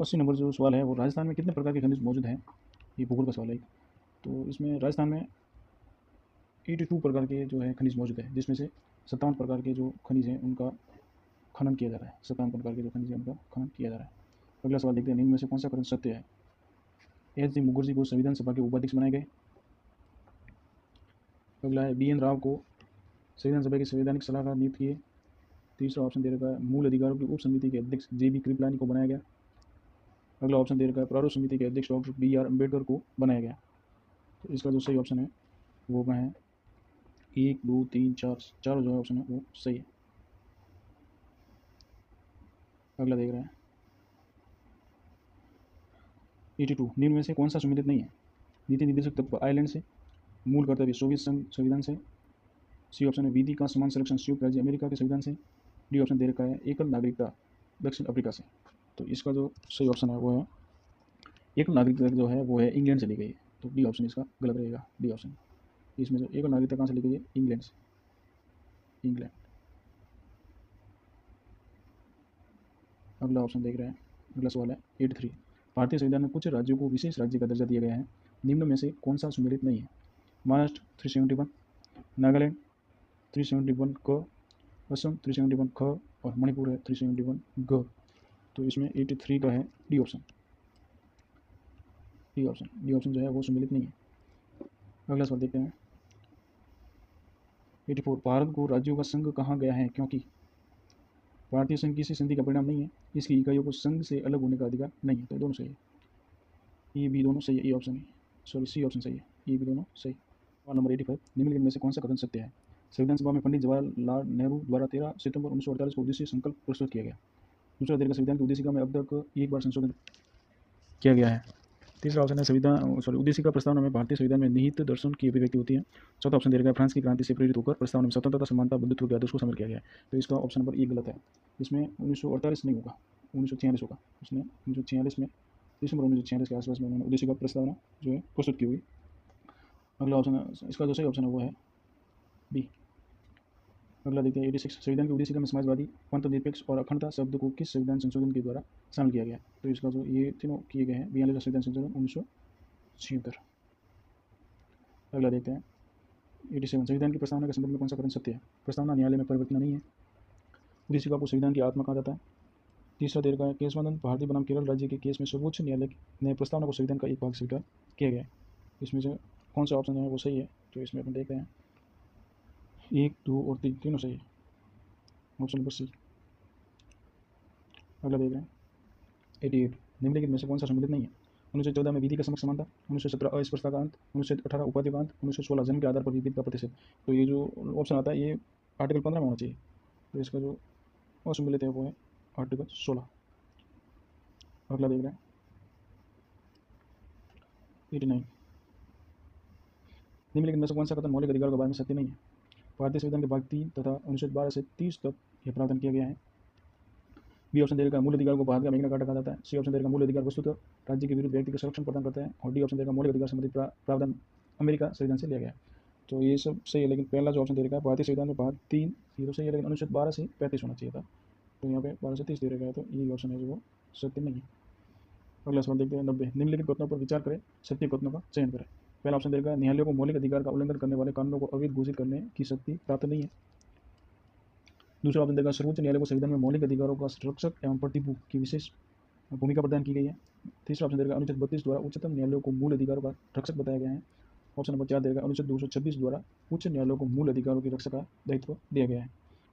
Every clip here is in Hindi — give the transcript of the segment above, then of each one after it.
80 नंबर जो सवाल है वो राजस्थान में कितने प्रकार के खनिज मौजूद हैं, ये भूगोल का सवाल है। तो इसमें राजस्थान में 82 प्रकार के जो है खनिज मौजूद है, जिसमें से 57 प्रकार के जो खनिज हैं उनका खनन किया जा रहा है। 57 प्रकार के जो खनिज हैं उनका खनन किया जा रहा है। अगला सवाल देखते हैं, निम्न में से कौन सा कथन सत्य है। एच डी मुखर्जी को संविधान सभा के उपाध्यक्ष बनाए गए। अगला है बी एन राव को संविधान सभा के संवैधानिक सलाहकार नियुक्त किए। तीसरा ऑप्शन दे रखा है मूल अधिकारों की उप समिति के अध्यक्ष जे बी कृपलानी को बनाया गया। अगला ऑप्शन दे रखा है प्रारूप समिति के अध्यक्ष डॉक्टर बी आर अम्बेडकर को बनाया गया। तो इसका जो सही ऑप्शन है वो है 1 2 3 4, चारों जो है ऑप्शन है वो सही है। अगला देख रहे हैं 82, निम्न में से कौन सा सम्मिलित नहीं है। नीति निर्देशक तत्व आयरलैंड से, मूल कर्तव्य सोवियत संघ संविधान से, सी ऑप्शन है विधि का समान संरक्षण संयुक्त राज्य अमेरिका के संविधान से, डी ऑप्शन दे रखा है एकल नागरिकता दक्षिण अफ्रीका से। तो इसका जो सही ऑप्शन है वो है एकल नागरिकता जो है वो है इंग्लैंड से ली गई है। तो डी ऑप्शन इसका गलत रहेगा, डी ऑप्शन। इसमें जो एकल नागरिकता कहाँ से ली गई है, इंग्लैंड से, इंग्लैंड। अगला ऑप्शन देख रहे हैं, अगला सवाल है 83, भारतीय संविधान में कुछ राज्यों को विशेष राज्य का दर्जा दिया गया है, निम्न में से कौन सा सम्मिलित नहीं है। महाराष्ट्र 371, नागालैंड 371 क, असम 371 ख और मणिपुर है 371 ग। तो इसमें 83 का है D option, D option, D option जो है वो सम्मिलित नहीं है। अगला सवाल देखते हैं 84, भारत को राज्यों का संघ कहा गया है क्योंकि भारतीय संघ किसी संधि का परिणाम नहीं है, इसकी इकाइयों को संघ से अलग होने का अधिकार नहीं है। तो दोनों सही है, ये भी दोनों सही है, ए ऑप्शन है, सॉरी सी ऑप्शन सही है, ये भी दोनों सही। सवाल नंबर 85, निम्नलिखित में से कौन सा कथन सत्य है। संविधान सभा में पंडित जवाहरलाल नेहरू द्वारा 13 सितंबर 1948 को उद्देश्य संकल्प प्रस्तुत किया गया। दूसरा दीर्घ संविधान की उद्देशिका में अब तक एक बार संशोधन किया गया है। तीसरा ऑप्शन है उद्देशिका प्रस्तावना में भारतीय संविधान में निहित दर्शन की अभिव्यक्ति होती है। चौथा ऑप्शन दे रखा है फ्रांस की क्रांति से प्रेरित होकर प्रस्तावना में स्वतंत्रता समानता बंधुत्व के आदर्श को शामिल किया गया है। तो इसका ऑप्शन नंबर ए गलत है, इसमें 1948 नहीं होगा, 1946 होगा। उसने 1946 में दिसंबर 1946 के आसपास में उन्होंने उद्देशिका प्रस्तावना जो है प्रस्तुत की हुई। अगला ऑप्शन है, इसका जो सही ऑप्शन है वो है बी। अगला देखते हैं 86, संविधान की उद्देशिका में समाजवादी पंथ निरपेक्ष और अखंडता शब्द को किस संविधान संशोधन के द्वारा शामिल किया गया। तो इसका जो ये तीनों किए गए हैं 42वां संविधान संशोधन 1976। अगला देखते हैं 87, संविधान की प्रस्तावना के संबंध में कौन सा कथन सत्य है। प्रस्तावना न्यायालय में परिवर्तन नहीं है, उद्देशिका को संविधान की आत्मा कहा जाता है। तीसरा दे रखा है केशवानंद भारतीय बनाम केरल राज्य के केस में सर्वोच्च न्यायालय ने प्रस्तावना को संविधान का एक भाग स्वीकार किया गया है। इसमें से कौन सा ऑप्शन है वो सही है। तो इसमें अपन देखते हैं 1 2 और 3 तीनों सही है, ऑप्शन नंबर सी। अगला देख रहे हैं 88, निम्नलिखित में से कौन सा सम्मिलित नहीं है। 1914 में विधि का समक्ष समानता, 1917 अस्पृश्यता का अंत, 1918 उपाधि का अंत, 1916 जन्म के आधार पर विभेद का प्रतिषेध। तो ये जो ऑप्शन आता है ये आर्टिकल 15 में होना चाहिए। तो इसका जो असम्मिलित है वो है आर्टिकल 16। अगला देख रहे हैं 89, निम्नलिखित में से कौन सा कथन मौलिक अधिकारों के बारे में सत्य नहीं है। भारतीय संविधान के भाग 3 तथा 1912 से 30 तक यह प्रावधान किया गया है। बी ऑप्शन दे रखा मूल अधिकार को भारत का मैग्ना कार्टा कहा जाता है। सी ऑप्शन दे रखा मूल अधिकार वस्तुतः राज्य के विरुद्ध व्यक्ति को संरक्षण प्रदान करता है। और डी ऑप्शन दे रखा मौलिक अधिकार संबंधित प्रावधान अमेरिका संविधान से लिया गया है। तो ये सब सही है, लेकिन पहला जो ऑप्शन दे रखा है भारतीय संविधान में भाग 3 ये तो सही है, लेकिन अनुच्छेद 12 से 35 होना चाहिए था। तो यहाँ पे 12 से 30 दे रखा है, तो ये ऑप्शन है जो वो सत्य नहीं है। अगला सवाल देखते हैं 90, निम्नलिखित कथनों पर विचार करें, सत्य कथनों का चयन करें। पहला ऑप्शन दे रखा है न्यायालयों को मौलिक अधिकार का उल्लंघन करने वाले कानूनों को अवैध घोषित करने की शक्ति प्राप्त नहीं है। दूसरा ऑप्शन देगा सर्वोच्च न्यायालय को संविधान में मौलिक अधिकारों का संरक्षक एवं प्रतिभू की विशेष भूमिका प्रदान की गई है। तीसरा ऑप्शन देगा अनुच्छेद 32 द्वारा उच्चतम न्यायालयों को मूल अधिकारों का रक्षक बताया गया है। ऑप्शन नंबर 4 देगा अनुच्छेद 226 द्वारा उच्च न्यायालयों को मूल अधिकारों की रक्षा का दायित्व दिया गया है।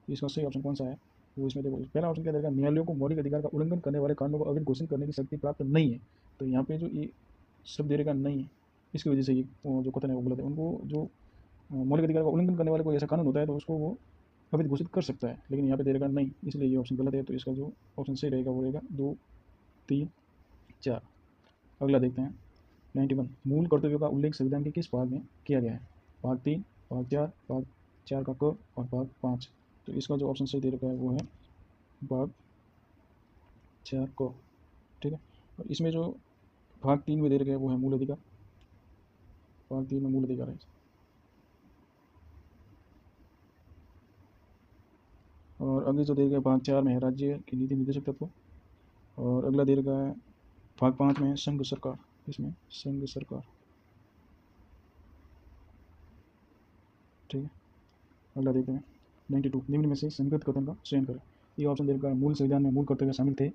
तो इसका सही ऑप्शन कौन सा है, तो इसमें देखो पहला ऑप्शन क्या देगा न्यायालयों को मौलिक अधिकार का उल्लंघन करने वाले कानूनों को अवैध घोषित करने की शक्ति प्राप्त नहीं है। तो यहाँ पे जो ये शब्द दे रखा नहीं है, इसकी वजह से ये जो कथन है वो गलत है। उनको जो मौलिक अधिकार का उल्लंघन करने वाले कोई ऐसा कानून होता है तो उसको वो अवैध घोषित कर सकता है, लेकिन यहाँ पे दे रखा नहीं, इसलिए ये ऑप्शन गलत है। तो इसका जो ऑप्शन सही रहेगा वो रहेगा 2 3 4। अगला देखते हैं 91, मूल कर्तव्यों का उल्लेख संविधान के किस भाग में किया गया है। भाग 3, भाग 4 का क और भाग 5। तो इसका जो ऑप्शन सही दे रखा है वो है भाग 4 क, ठीक है। और इसमें जो भाग 3 में दे रखा है वो है मूल अधिकार, भाग 3 में मूल अधिकार है। और अगले जो दे रखा है भाग 4 में है राज्य की नीति निर्देशक तत्व। और अगला दे रखा है भाग 5 में संघ सरकार, इसमें संघ सरकार। ठीक है, अगला देखते हैं 92, निम्न में से संगत कथन का चयन करें। ये ऑप्शन दे रखा है, मूल संविधान में मूल कर्तव्य शामिल थे।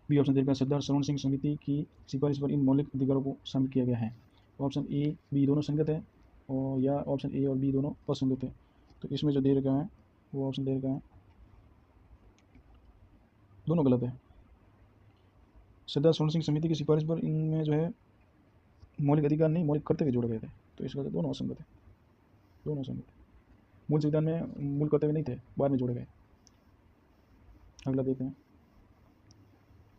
बी ऑप्शन दे रखा है, सरदार श्रवण सिंह समिति की सिफारिश पर इन मौलिक अधिकारों को शामिल किया गया है। ऑप्शन ए बी दोनों संगत है, और या ऑप्शन ए और बी दोनों असंगत है। तो इसमें जो दे रखा है वो ऑप्शन दे रखा है दोनों गलत है। सरदार श्रवण सिंह समिति की सिफारिश पर इनमें जो है मौलिक अधिकार नहीं, मौलिक कर्तव्य जोड़े गए थे, तो इसका दोनों असंगत है, दोनों असंगत है। मूल संविधान में मूल कर्तव्य नहीं थे, बाद में जोड़े गए। अगला देखते हैं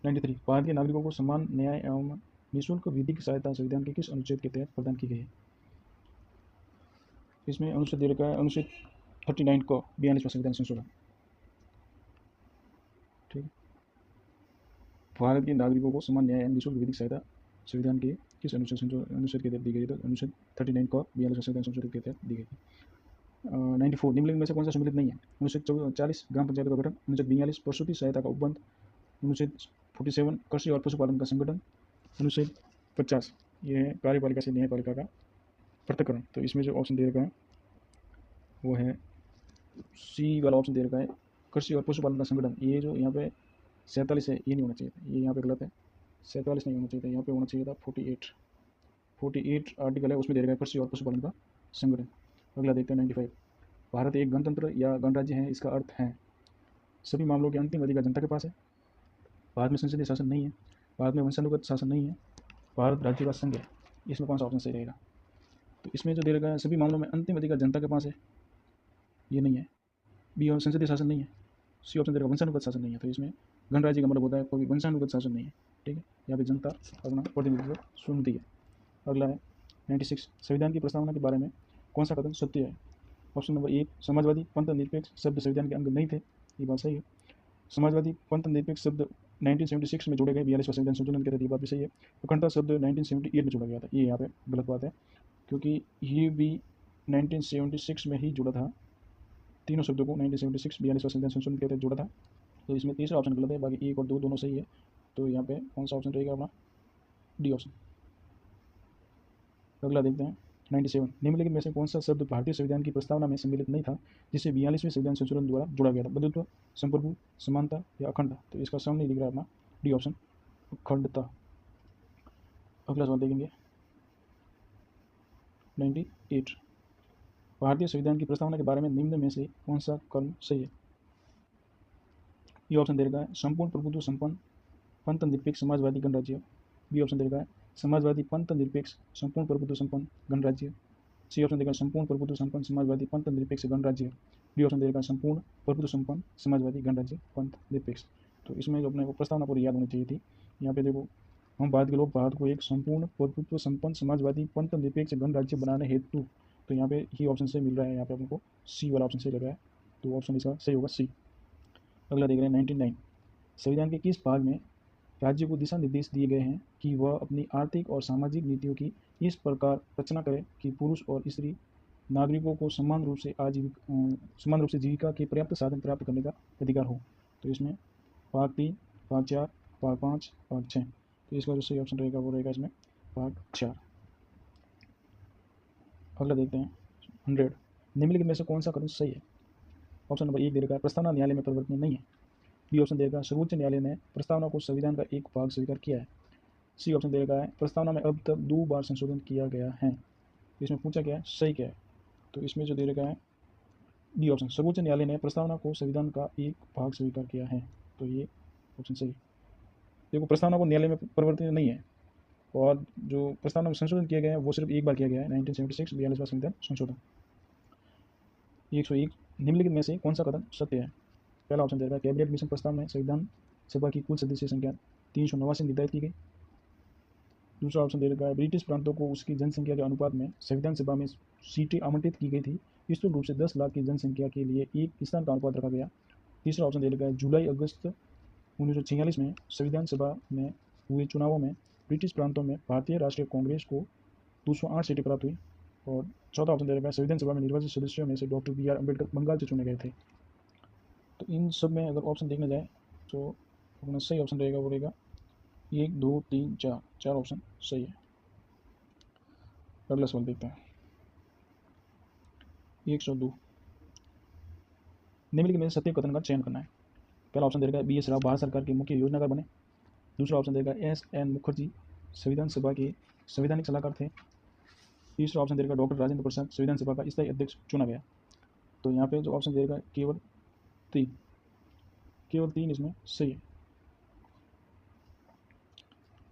93, भारतीय नागरिकों को समान न्याय एवं निःशुल्क विधिक सहायता संविधान के किस अनुच्छेद के तहत प्रदान की गई है। इसमें अनुच्छेद दे रखा है अनुच्छेद 39 को 42वां संविधान संशोधन। ठीक है, भारत के नागरिकों को समान न्याय एवं निःशुल्क विधिक सहायता संविधान के किस अनुच्छेद के तहत दी गई, तो अनुच्छेद 39 को 42वां संविधान संशोधन के तहत दी गई थी। 94, निम्नलिखित में से कौन सा सम्मिलित नहीं है। अनुच्छेद 40 ग्राम पंचायत का गठन, अनुच्छेद 42 प्रसूति सहायता का उपबंध, अनुच्छेद 47 कृषि और पशुपालन का संगठन, अनुच्छेद 50 ये है कार्यपालिका से न्यायपालिका का पृथक्करण। तो इसमें जो ऑप्शन दे रखा है वो है सी वाला ऑप्शन दे रखा है, कृषि और पशुपालन का संगठन। ये जो यहाँ पे 47 है, ये नहीं होना चाहिए था, ये यहाँ पे गलत है, 47 नहीं होना चाहिए था, यहाँ पे होना चाहिए था 48 आर्टिकल है, उसमें दे रखा है कृषि और पशुपालन का संगठन। अगला देखते हैं 95, भारत एक गणतंत्र या गणराज्य है, इसका अर्थ है सभी मामलों के अंतिम अधिकार जनता के पास है, भारत में संसदीय शासन नहीं है, भारत में वंशानुगत शासन नहीं है, भारत राज्य का संघ है। इसमें कौन सा ऑप्शन सही रहेगा। तो इसमें जो दे रखा है सभी मामलों में अंतिम अधिकार जनता के पास है, ये नहीं है। बी और संसदीय शासन नहीं है। सी ऑप्शन दे रखा वंशानुगत शासन नहीं है। तो इसमें गणराज्य का मतलब होता है कोई वंशानुगत शासन नहीं है। ठीक है, यहाँ पे जनता अपना प्रतिनिधित्व सुनती है। अगला है 96, संविधान की प्रस्तावना के बारे में कौन सा कथन सत्य है। ऑप्शन नंबर 1, समाजवादी पंथ निरपेक्ष शब्द संविधान के अंग नहीं थे, ये बात सही है। समाजवादी पंथ निरपेक्ष शब्द 1976 में जोड़े गए 42वां संविधान संशोधन के तहत, ये बात भी सही है। अखंडता शब्द 1978 में जोड़ा गया था, ये यहाँ पे गलत बात है, क्योंकि ये भी 1976 में ही जुड़ा था। तीनों शब्दों को 1976 42वां संविधान संशोधन के तहत जोड़ा था। तो इसमें तीसरा ऑप्शन गलत है, बाकी 1 और 2 दोनों सही है। तो यहाँ पे कौन सा ऑप्शन रहेगा अपना, डी ऑप्शन। अगला देखते हैं 97, निम्नलिखित में से कौन सा शब्द भारतीय संविधान की प्रस्तावना में सम्मिलित नहीं था जिसे 42वें संविधान संशोधन द्वारा जोड़ा गया था। बंधुत्व, संप्रभु, समानता या अखंडता। तो इसका सामने दिख रहा है अपना डी ऑप्शन, अखंडता। अगला सवाल देखेंगे 98, भारतीय संविधान की प्रस्तावना के बारे में निम्न में से कौन सा कथन सही है। ये ऑप्शन दे रखा है संपूर्ण प्रभुत्व संपन्न पंथ निरपेक्ष समाजवादी गणराज्य। बी ऑप्शन दे रखा है समाजवादी पंथ निरपेक्ष संपूर्ण प्रभुत्व संपन्न गणराज्य। सी ऑप्शन देगा संपूर्ण प्रभुत्व संपन्न समाजवादी पंथ निरपेक्ष गणराज्य। डी ऑप्शन देगा संपूर्ण प्रभुत्व संपन्न समाजवादी गणराज्य पंथ निरपेक्ष। तो इसमें जो अपने को प्रस्तावना पूरी याद होनी चाहिए थी। यहाँ पे देखो, हम भारत के लोग भारत को एक संपूर्ण प्रभुत्व संपन्न समाजवादी पंथ निरपेक्ष गणराज्य बनाने हेतु, तो यहाँ पे ही ऑप्शन से मिल रहा है, यहाँ पे अपने सी वाला ऑप्शन सही लग रहा है। तो ऑप्शन इसका सही होगा सी। अगला देख रहे हैं 99, संविधान के किस भाग में राज्य को दिशा निर्देश दिए गए हैं कि वह अपनी आर्थिक और सामाजिक नीतियों की इस प्रकार रचना करे कि पुरुष और स्त्री नागरिकों को समान रूप से जीविका के पर्याप्त साधन प्राप्त करने का अधिकार हो। तो इसमें भाग 3, भाग 4, भाग 5, भाग 6। तो इसका जो सही ऑप्शन रहेगा वो रहेगा इसमें भाग 4। अगला देखते हैं 100, निम्नलिखित में से कौन सा कथन सही है। ऑप्शन नंबर 1 दे रखा है प्रस्तावना न्यायालय में परिवर्तनीय नहीं है। बी ऑप्शन दे रखा है सर्वोच्च न्यायालय ने प्रस्तावना को संविधान का एक भाग स्वीकार किया है। सी ऑप्शन दे रखा है प्रस्तावना में अब तक 2 बार संशोधन किया गया है। इसमें पूछा गया है सही क्या है। तो इसमें जो दे रखा है डी ऑप्शन, सर्वोच्च न्यायालय ने प्रस्तावना को संविधान का एक भाग स्वीकार किया है। तो ये ऑप्शन सही। देखो, प्रस्तावना को न्यायालय में परिवर्तन नहीं है, और जो प्रस्तावना में संशोधन किया गया है वो सिर्फ एक बार किया गया है, 1976 42वां संविधान संशोधन। 101, निम्नलिखित में से कौन सा कथन सत्य है। पहला ऑप्शन दे रखा है कैबिनेट मिशन प्रस्ताव में संविधान सभा की कुल सदस्य संख्या 389 निर्धारित की गई। दूसरा ऑप्शन दे रखा है ब्रिटिश प्रांतों को उसकी जनसंख्या के अनुपात में संविधान सभा में सीटें आवंटित की गई थी, स्थूल रूप से 10 लाख की जनसंख्या के लिए एक स्थान का अनुपात रखा गया। तीसरा ऑप्शन दे रखा है जुलाई अगस्त 1946 में संविधान सभा में हुए चुनावों में ब्रिटिश प्रांतों में भारतीय राष्ट्रीय कांग्रेस को 208 सीटें प्राप्त हुई। और चौथा ऑप्शन दे रखा है संविधान सभा में निर्वाचित सदस्यों में से डॉक्टर BR अम्बेडकर बंगाल से चुने गए थे। तो इन सब में अगर ऑप्शन देखने जाए तो अपना सही ऑप्शन रहेगा वो रहेगा 1 2 3 4 4 ऑप्शन सही है। अगला सवाल देखते हैं। 102 निम्नलिखित में से सत्य कथन का चयन करना है। पहला ऑप्शन दे रखा है बी एस राव भारत सरकार के मुख्य योजनाकार बने। दूसरा ऑप्शन देगा एस एन मुखर्जी संविधान सभा के संवैधानिक सलाहकार थे। तीसरा ऑप्शन देगा डॉक्टर राजेंद्र प्रसाद संविधान सभा का स्थायी अध्यक्ष चुना गया। तो यहाँ पे जो ऑप्शन देगा केवल तीन इसमें सही है।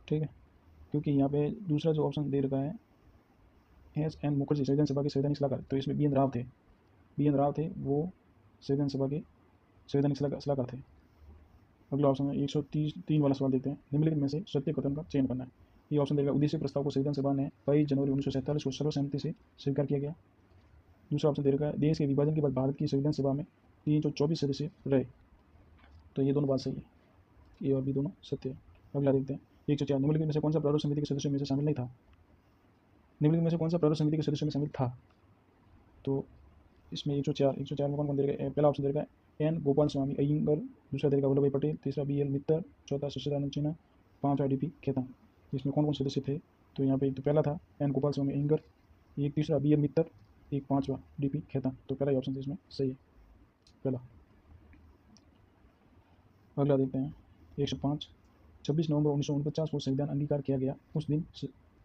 ठीक है, क्योंकि यहाँ पे दूसरा जो ऑप्शन दे रखा है एस एन मुखर्जी संविधान सभा के संवैधानिक सलाहकार, तो इसमें बी एन राव थे। वो संविधान सभा के संवैधानिक सलाहकार थे। अगला ऑप्शन है 133 वाला सवाल देखते हैं। निम्नलिखित में से सत्य कथन का चयन करना है। ये ऑप्शन देगा उद्देश्य प्रस्ताव को संविधान सभा ने 22 जनवरी 1947 को सर्वसम्मति से स्वीकार किया गया। दूसरा ऑप्शन दे रखा है देश के विभाजन के बाद भारत की संविधान सभा में 324 सदस्य रहे। तो ये दोनों बात सही है, ये और भी दोनों सत्य है। अगला देखते हैं 104 निम्नलिखित में से कौन सा प्रारूप समिति के सदस्यों में से शामिल नहीं था। निम्नलिखित में से कौन सा प्रारूप समिति के सदस्यों में शामिल था। तो इसमें 104 में कौन कौन दे रखा है। पहला ऑप्शन दे रखा है एन गोपाल स्वामी अय्यंगर, दूसरा दे रखा वल्लभ भाई पटेल, तीसरा बी एल मित्तर, चौथा सच्चिदानंद सिन्हा, पांचवा डी पी खेतान। इसमें कौन कौन सदस्य थे। तो यहाँ पे एक तो पहला था एन गोपाल स्वामी अय्यंगर, एक तीसरा बी एल मित्तर, एक पांचवा डी पी खेतान। तो पहला ही ऑप्शन इसमें सही है, पहला। अगला देखते हैं 105 26 नवंबर 1949 को संविधान अंगीकार किया गया। उस दिन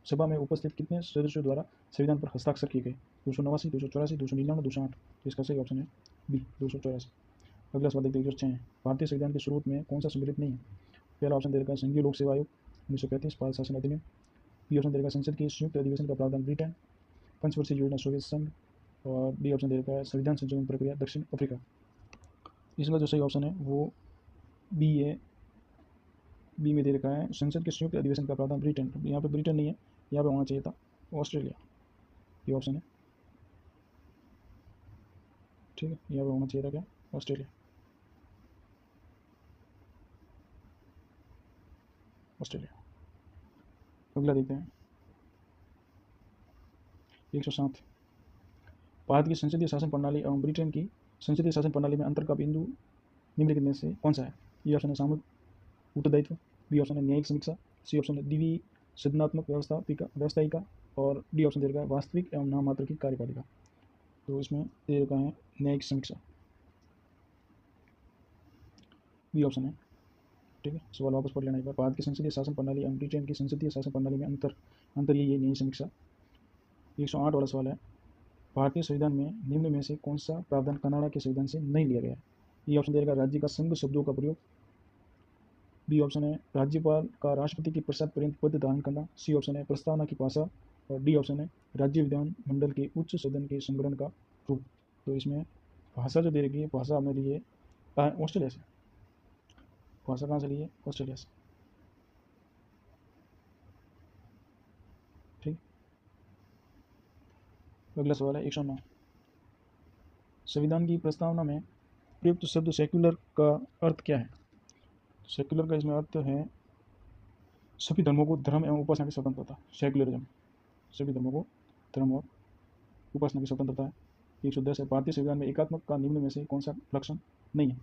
सभा में उपस्थित कितने सदस्यों द्वारा संविधान पर हस्ताक्षर किए गए। 289, 284, 299, 208। तो इसका सही ऑप्शन है बी 284। अगला सवाल देखते हैं 106 भारतीय संविधान के स्रोत में कौन सा सम्मिलित नहीं है। पहला ऑप्शन दे रखा है संघीय लोक सेवा आयोग 1935 बाल शासन अधिनियम। बी ऑप्शन दे रखा है संसद के संयुक्त अधिवेशन का प्रावधान ब्रिटेन, पंचवर्षीय योजना सोवियत संघ। और डी ऑप्शन दे रखा है संविधान संशोधन प्रक्रिया दक्षिण अफ्रीका। इसका जो सही ऑप्शन है वो बी है। बी में दे रखा है संसद के संयुक्त अधिवेशन का प्रावधान ब्रिटेन। यहाँ पे ब्रिटेन नहीं है, यहाँ पे होना चाहिए था ऑस्ट्रेलिया, ये ऑप्शन है। ठीक है, यहाँ पे होना चाहिए था क्या ऑस्ट्रेलिया। अगला देखते हैं 107 भारत की संसदीय शासन प्रणाली एवं ब्रिटेन की संसदीय शासन प्रणाली में अंतर का बिंदु निम्नलिखित में से कौन सा है। ये ऑप्शन है सामूहिक उत्तरदायित्व, बी ऑप्शन है न्यायिक समीक्षा, सी ऑप्शन है द्विवीय सदनात्मक व्यवस्थायिका और डी ऑप्शन दे रखा है वास्तविक एवं नाममात्र की कार्यपालिका। तो इसमें दे रखा है न्यायिक समीक्षा, बी ऑप्शन है। ठीक है, सवाल वापस पढ़ लेना एक बार। भारत की संसदीय शासन प्रणाली एवं ब्रिटेन की संसदीय शासन प्रणाली में अंतर यही है न्यायिक समीक्षा। 108 वाला सवाल है भारतीय संविधान में निम्न में से कौन सा प्रावधान कनाडा के संविधान से नहीं लिया गया है। ये ऑप्शन दे रखा है राज्य का संघ शब्दों का प्रयोग, बी ऑप्शन है राज्यपाल का राष्ट्रपति के प्रसाद पर्यंत पद धारण करना, सी ऑप्शन है प्रस्तावना की भाषा और डी ऑप्शन है राज्य विधान मंडल के उच्च सदन के संगठन का रूप। तो इसमें भाषा जो दे रखी है, भाषा हमने ली है ऑस्ट्रेलिया से। भाषा कहाँ से ली है, ऑस्ट्रेलिया से। ठीक, अगला सवाल है 109 संविधान की प्रस्तावना में प्रयुक्त शब्द सेक्युलर का अर्थ क्या है। सेक्युलर का इसमें अर्थ है सभी धर्मों को धर्म एवं उपासना की स्वतंत्रता, सेक्युलरिज्म। सभी धर्मों को धर्म और उपासना की स्वतंत्रता है। 110 है भारतीय संविधान में एकात्मक का निम्न में से कौन सा लक्षण नहीं है।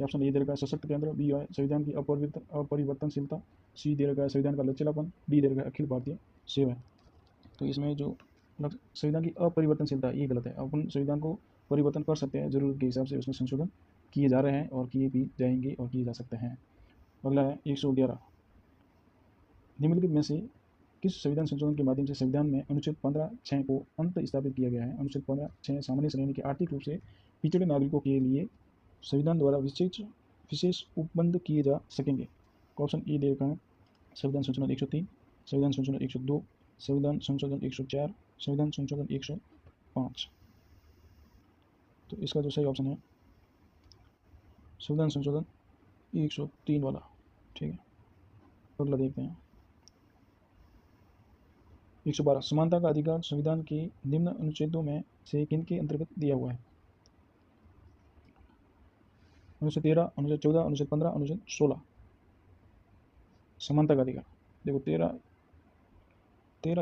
ऑप्शन ए दे रखा है सशक्त केंद्र, बी है संविधान की अपरिवर्तनशीलता, सी दे रखा है संविधान का लचीलापन, डी दे रखा है अखिल भारतीय सेवा। तो इसमें जो संविधान की अपरिवर्तनशीलता ये गलत है। अपन संविधान को परिवर्तन कर सकते हैं, जरूरत के हिसाब से उसमें संशोधन किए जा रहे हैं और किए भी जाएंगे और किए जा सकते हैं। अगला है 111 निम्नलिखित में से किस संविधान संशोधन के माध्यम से संविधान में अनुच्छेद 15(6) को अंत स्थापित किया गया है। अनुच्छेद 15(6) सामान्य श्रेणी के आर्थिक रूप से पिछड़े नागरिकों के लिए संविधान द्वारा विशेष उपबंध किए जा सकेंगे। ऑप्शन ए दे रखा है संविधान संशोधन 103, संविधान संशोधन 102, संविधान संशोधन 104, संविधान संशोधन 105। तो इसका जो सही ऑप्शन है संविधान संशोधन 103 वाला। ठीक है, अगला देखते हैं 112 समानता का अधिकार संविधान के निम्न अनुच्छेदों में से किन के अंतर्गत दिया हुआ है। अनुच्छेद 13, अनुच्छेद 14, अनुच्छेद 15, अनुच्छेद 16। समानता का अधिकार देखो 13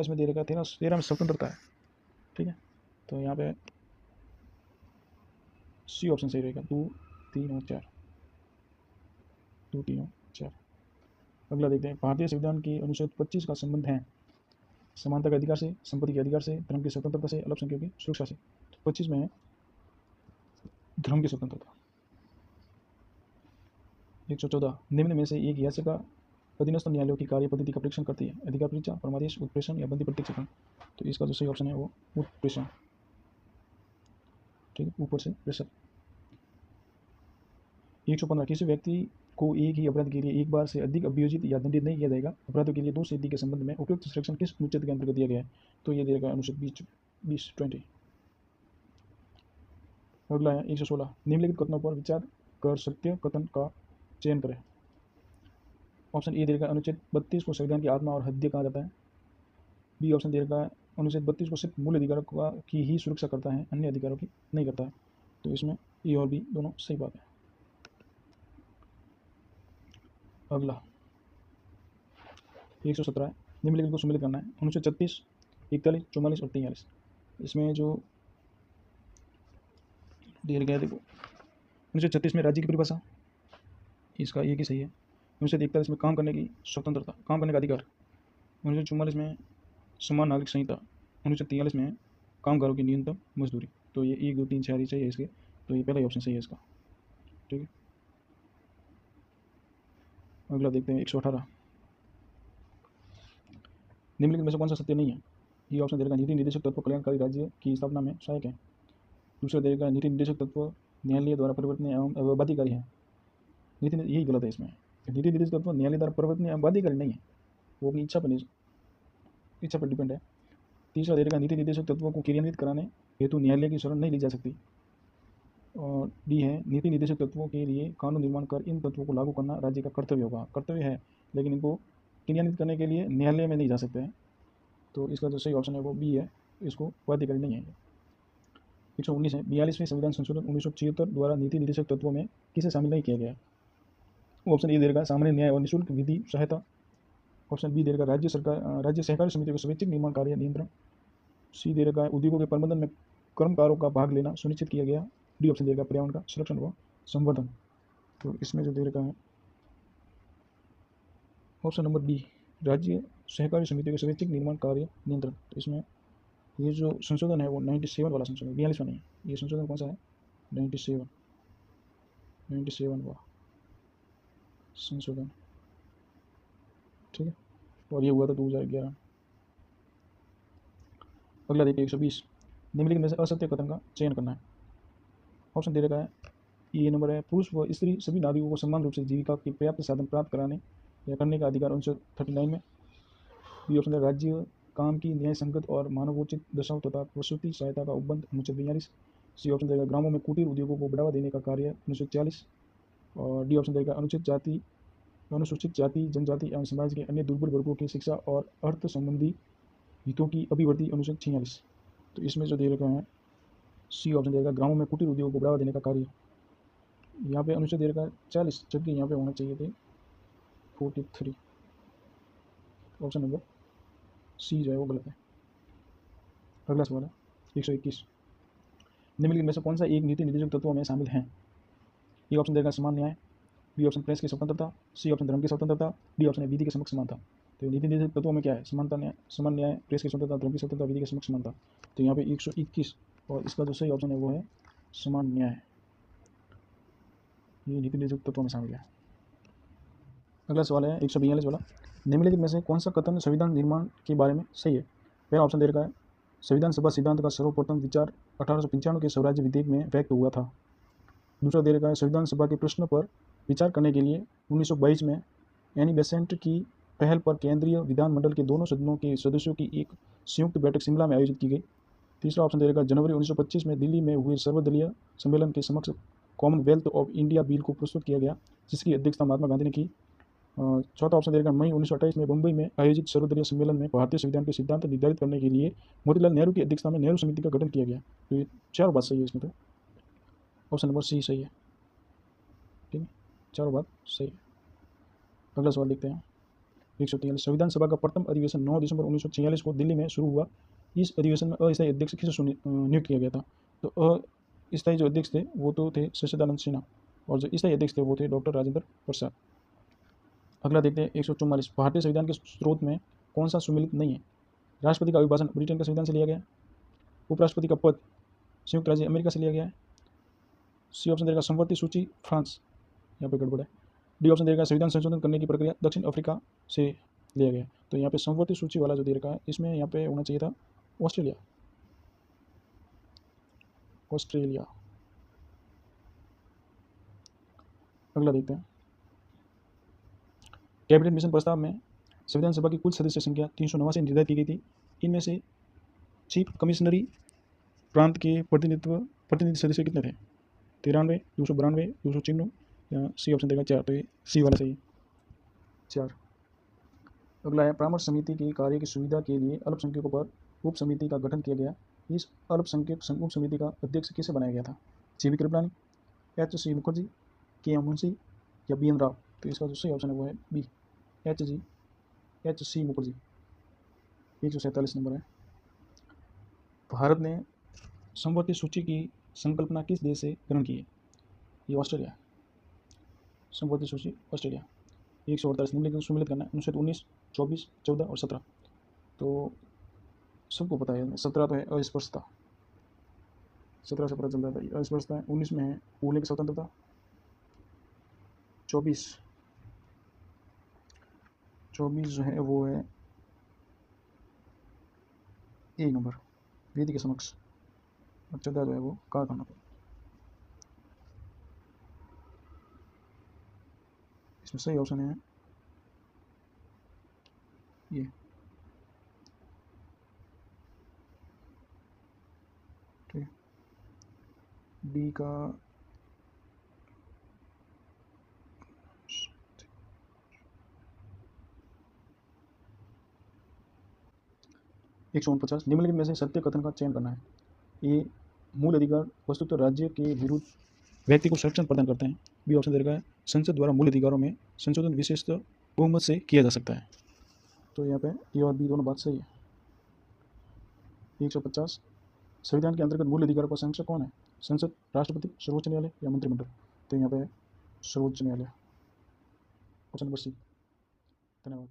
इसमें दे रखा है, 13 में स्वतंत्रता है। ठीक है, तो यहाँ पे सी ऑप्शन सही रहेगा, 2, 3 और 4, 2, 3 और 4। अगला देखते हैं, भारतीय संविधान के अनुच्छेद 25 का संबंध है समानता के अधिकार से, संपत्ति के अधिकार से, धर्म की स्वतंत्रता से, अल्पसंख्यकों की सुरक्षा से। तो 25 में है धर्म की स्वतंत्रता। 114, निम्न में से एक याचिका अधीनस्थ न्यायालयों की कार्य पद्धति का परीक्षण करती है, अधिकार परीक्षा, परमादेश, उत्प्रेषण या बंदी प्रत्यक्षीकरण। तो इसका जो सही ऑप्शन है वो उत्प्रेषण। ठीक है, ऊपर से प्रेशर। 115, किसी व्यक्ति को एक ही अपराध के लिए एक बार से अधिक अभियोजित या दंडित नहीं किया जाएगा। अपराधों के लिए दो से अधिक के संबंध में उपयुक्त संरक्षण किस अनुच्छेद के अंतर्गत दिया गया है? तो ये देगा अनुच्छेद 20। अगला है 116, निम्नलिखित कथनों पर विचार कर सत्य कथन का चयन करें। ऑप्शन ए देगा अनुच्छेद 32 को संविधान की आत्मा और हृदय कहा जाता है। बी ऑप्शन देगा अनुच्छेद 32 को सिर्फ मूल अधिकारों की ही सुरक्षा करता है, अन्य अधिकारों की नहीं करता है। तो इसमें ए और बी दोनों सही बात है। अगला 117 है, निम्नलिखित को सम्मिलित करना है। अनुच्छेद 36, 41, 44 और 43। इसमें जो दिया गया देखो, अनुच्छेद 36 में राज्य की परिभाषा, इसका एक ही सही है। अनुच्छेद 41 में काम करने की स्वतंत्रता, काम करने का अधिकार। अनुच्छेद 44 में समान नागरिक संहिता। अनुच्छेद 43 में कामगारों की न्यूनतम मजदूरी। तो ये 1, 2, 3, 4 ही चाहिए इसके, तो ये पहला ही ऑप्शन सही है इसका। ठीक है, अगला देखते हैं 118, निम्नलिखित में से कौन सा सत्य नहीं है? ये ऑप्शन देगा नीति निर्देशक तत्व कल्याणकारी राज्य की स्थापना में सहायक है। दूसरा देगा नीति निर्देशक तत्व न्यायालय द्वारा परिवर्तनीय एवं बाध्यकारी है। यही गलत है इसमें। नीति निर्देशक तत्व न्यायालय द्वारा परिवर्तनीय एवं बाध्यकारी नहीं है, वो अपनी इच्छा पर डिपेंड है। तीसरा देगा नीति निर्देशक तत्वों को क्रियान्वित कराने हेतु न्यायालय की शरण नहीं ली जा सकती। और डी है, नीति निर्देशक तत्वों के लिए कानून निर्माण कर इन तत्वों को लागू करना राज्य का कर्तव्य होगा। कर्तव्य है, लेकिन इनको क्रियान्वित करने के लिए न्यायालय में नहीं जा सकते हैं। तो इसका जो सही ऑप्शन है वो बी है, इसको बाध्यकारी नहीं है। 119 है, 42वें संविधान संशोधन 1976 द्वारा नीति निर्देशक तत्वों में किसे शामिल नहीं किया गया? ऑप्शन ए देगा सामान्य न्याय और निःशुल्क विधि सहायता। ऑप्शन बी देगा राज्य सहकारी समितियों के स्वैच्छिक निर्माण कार्य नियंत्रण। सी देगा उद्योगों के प्रबंधन में कर्मकारों का भाग लेना सुनिश्चित किया गया। डी ऑप्शन देगा पर्यावरण का संरक्षण व संवर्धन। तो इसमें जो दे रखा है ऑप्शन नंबर बी, राज्य सहकारी समितियों के स्वैच्छिक निर्माण कार्य नियंत्रण। तो इसमें ये जो संशोधन है वो 97 वाला संशोधन, 42वां नहीं है। ये संशोधन कौन सा है? 97 वाला संशोधन। ठीक है, और ये हुआ था 2011। अगला देखिए 120, निम्नलिखित में से असत्य कथन का चयन करना है। ऑप्शन दे रखा है, ये नंबर है, पुरुष व स्त्री सभी नागरिकों को समान रूप से जीविका के पर्याप्त साधन प्राप्त कराने या करने का अधिकार अनुच्छेद 39 में। बी ऑप्शन है, राज्य काम की न्याय संगत और मानवोचित दशाओं तथा प्रसूति सहायता का उपबंध अनुच्छेद 42। सी ऑप्शन देगा ग्रामों में कुटीर उद्योगों को बढ़ावा देने का कार्य अनुच्छेद 40। और डी ऑप्शन देगा अनुसूचित जाति जनजाति एवं समाज के अन्य दुर्बल वर्गों की शिक्षा और अर्थ संबंधी हितों की अभिवृद्धि अनुच्छेद 46। तो इसमें जो दे रखा है सी ऑप्शन देगा ग्रामों में कुटीर उद्योग को बढ़ावा देने का कार्य। यहाँ पे अनुच्छेद दे रखा है 40, जबकि यहाँ पे होना चाहिए थे 43। ऑप्शन नंबर सी जो है वो गलत है। अगला सवाल है 121, निम्नलिखित में से कौन सा एक नीति निर्देशक तत्वों में शामिल है? ये ऑप्शन देगा समान न्याय। बी ऑप्शन प्रेस की स्वतंत्रता। सी ऑप्शन धर्म की स्वतंत्रता। डी ऑप्शन है विधि के समक्ष समानता। तो नीति निर्देशक तत्वों में क्या है? समान न्याय, प्रेस की स्वतंत्रता, धर्म की स्वतंत्रता, विधि के समक्ष समानता। तो यहाँ पे 121 और इसका जो सही ऑप्शन है वो है समान न्याय। ये नीति निर्देशक तत्वों में शामिल है। अगला सवाल है 142 वाला, निम्नलिखित में से कौन सा कथन संविधान निर्माण के बारे में सही है? पहला ऑप्शन दे रखा है, संविधान सभा सिद्धांत का सर्वप्रथम विचार 1895 के स्वराज्य विधेयक में व्यक्त हुआ था। दूसरा दे रखा है, संविधान सभा के प्रश्न पर विचार करने के लिए 1922 में एनी बेसेंट की पहल पर केंद्रीय विधानमंडल के दोनों सदनों के सदस्यों की एक संयुक्त बैठक शिमला में आयोजित की गई। तीसरा ऑप्शन दे रखा है, जनवरी 1925 में दिल्ली में हुए सर्वदलीय सम्मेलन के समक्ष कॉमनवेल्थ ऑफ इंडिया बिल को प्रस्तुत किया गया, जिसकी अध्यक्षता महात्मा गांधी ने की। चौथा ऑप्शन देगा, मई 1928 में मुंबई में आयोजित सर्वदलीय सम्मेलन में भारतीय संविधान के सिद्धांत निर्धारित करने के लिए मोतीलाल नेहरू की अध्यक्षता में नेहरू समिति का गठन किया गया। तो ये चारों बात सही है इसमें, तो ऑप्शन नंबर सी सही है। ठीक है, चारों बात सही है। अगला सवाल देखते हैं 143, संविधान सभा का प्रथम अधिवेशन 9 दिसंबर 1946 को दिल्ली में शुरू हुआ। इस अधिवेशन में अस्थायी अध्यक्ष किसे नियुक्त किया गया था? तो अस्थायी जो अध्यक्ष थे वो तो थे सच्चिदानंद सिन्हा, और जो स्थायी अध्यक्ष थे वो थे डॉक्टर राजेंद्र प्रसाद। अगला देखते हैं 144। भारतीय संविधान के स्रोत में कौन सा सुमिलित नहीं है? राष्ट्रपति का अभिभाषण ब्रिटेन के संविधान से लिया गया है। उपराष्ट्रपति का पद संयुक्त राज्य अमेरिका से लिया गया है। सी ऑप्शन देगा संवर्ती सूची फ्रांस, यहाँ पे गड़बड़ है। डी ऑप्शन देगा संविधान संशोधन करने की प्रक्रिया दक्षिण अफ्रीका से लिया गया है। तो यहाँ पे संवर्ती सूची वाला जो दे रखा है इसमें यहाँ पे होना चाहिए था ऑस्ट्रेलिया। ऑस्ट्रेलिया। अगला देखते हैं, कैबिनेट मिशन प्रस्ताव में संविधान सभा की कुल सदस्य संख्या 389 निर्धारित की गई थी। इनमें से चीफ कमिश्नरी प्रांत के प्रतिनिधि सदस्य कितने थे? 93, 292, 296 या सी ऑप्शन देगा 4। तो ये सी वाला सही, 4। अगला है, परामर्श समिति के कार्य की सुविधा के लिए अल्पसंख्यकों पर उप समिति का गठन किया गया। इस अल्पसंख्यक उप समिति का अध्यक्ष किसे बनाया गया था? जी.वी. कृपलानी, एच.सी. मुखर्जी, के.एम. मुंशी या बी.एन. राव? तो इसका जो सही ऑप्शन है वो है बी, एच.सी. मुखर्जी। 147 नंबर है। भारत ने समवर्ती सूची की संकल्पना किस देश से ग्रहण की है? ये ऑस्ट्रेलिया। समवर्ती सूची ऑस्ट्रेलिया। 148 निम्नलिखित सुमिलित करना है, अनुच्छेद 19, 24, 14 और 17। तो सबको पता है, 17 तो है अस्पृश्यता, 17 से पता चल जाता है अस्पृश्यता है। 19 में है बोलने की स्वतंत्रता। 24 जो है वो है ए नंबर, वेदी के समक्ष। और 14 जो है वो कारखाना पर। इसमें सही ऑप्शन है ये। ठीक है, डी का 149 निम्नलिखित में से सत्य कथन का चयन करना है। ए, मूल अधिकार वस्तुतः राज्य के विरुद्ध व्यक्ति को संरक्षण प्रदान करते हैं। बी ऑप्शन दे रखा है, संसद द्वारा मूल अधिकारों में संशोधन विशेषतः बहुमत से किया जा सकता है। तो यहाँ पे ए और बी दोनों बात सही है। 150 संविधान के अंतर्गत मूल अधिकारों का संरक्षक कौन है? संसद, राष्ट्रपति, सर्वोच्च न्यायालय या मंत्रिमंडल? तो यहाँ पे सर्वोच्च न्यायालय, ऑप्शन नंबर सी। धन्यवाद।